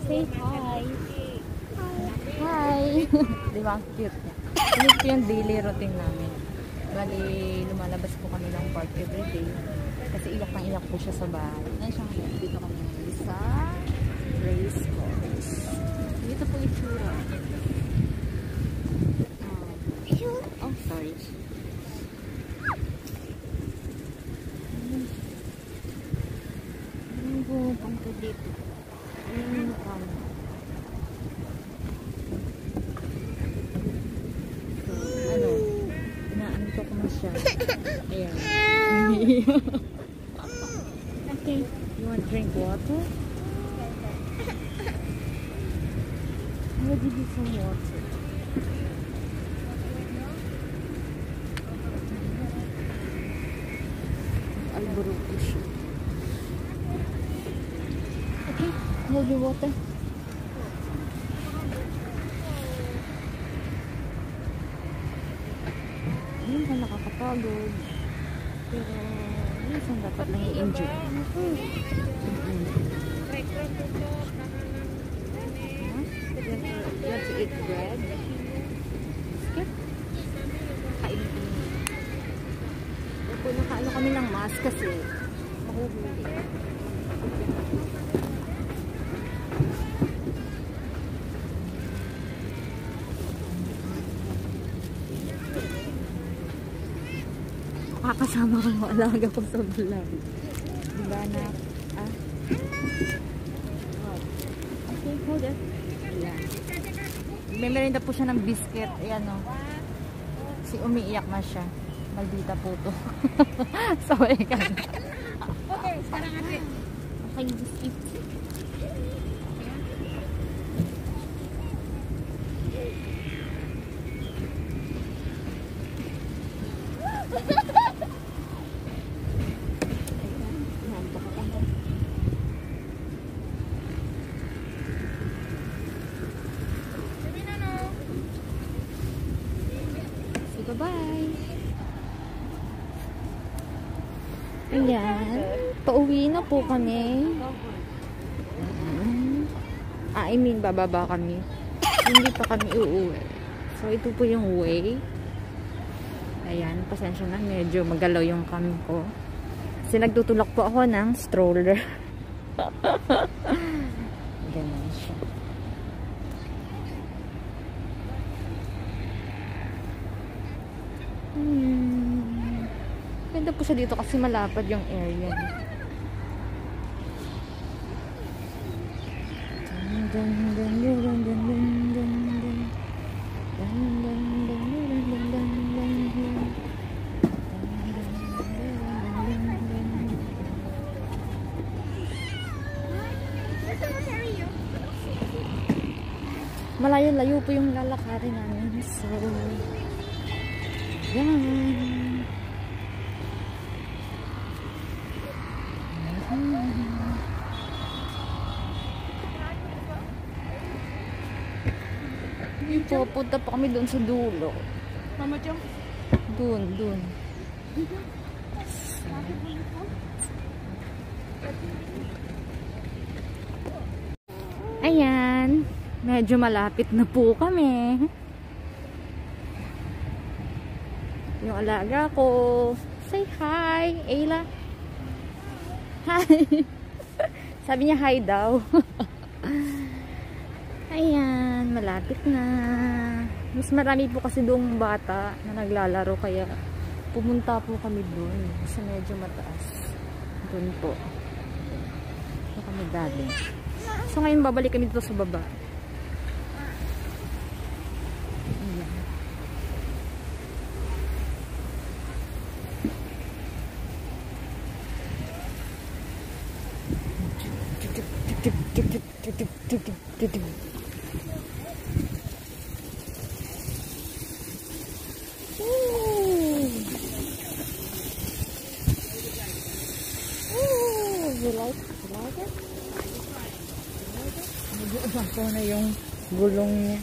Say hi. Hi. Di ba? Ang cute niya. Ini po yung daily routine namin. Bali, lumalabas po kami ng park everyday. Kasi iyak na iyak po siya sa bahay. Dito kami sa race course. Dito po yung tsura. Oh, sorry. Punta dito. Ayun yung kamo. So, ano? Inaantok na siya. Ayan. Okay. You want to drink water? I'm gonna give you some water. Alburo po siya. Okay, hold your water. Minsan nakakapagod. Pero minsan dapat lang i-enjoy. You have to eat bread. Skip. Kain ko. Kung nakaano kami ng mask kasi mahuhuli. Kakasama ko yung alaga ko sa vlog. Diba na? Ah? Okay, hold it. Ayan. May merinda po siya ng biscuit. Ayan o. Si umiiyak na siya. Maldita po to. Sorry ka. Okay, sekarang natin. Okay, biscuit. Bye-bye. Ayan. Pauwi na po kami. I mean, bababa kami. Hindi pa kami uuwi. So, ito po yung way. Ayan. Pasensya na. Medyo magalaw yung cam ko. Kasi nagtutulak po ako ng stroller. Ganun siya. Ganda po siya dito kasi malapad yung area. Malayo-layo po yung lalakarin namin. So, yan. Pupunta pa kami doon sa dulo. Mama Chong? Doon. Ayan. Medyo malapit na po kami. Yung alaga ko. Say hi, Ayla. Hi. Sabi niya hi daw. Ayan, malapit na. Mas marami po kasi doong bata na naglalaro kaya pumunta po kami doon. Kasi medyo mataas. Doon po. Doon kami galing. So ngayon babalik kami dito sa baba. You like it? Medyo umako na yung gulong niya.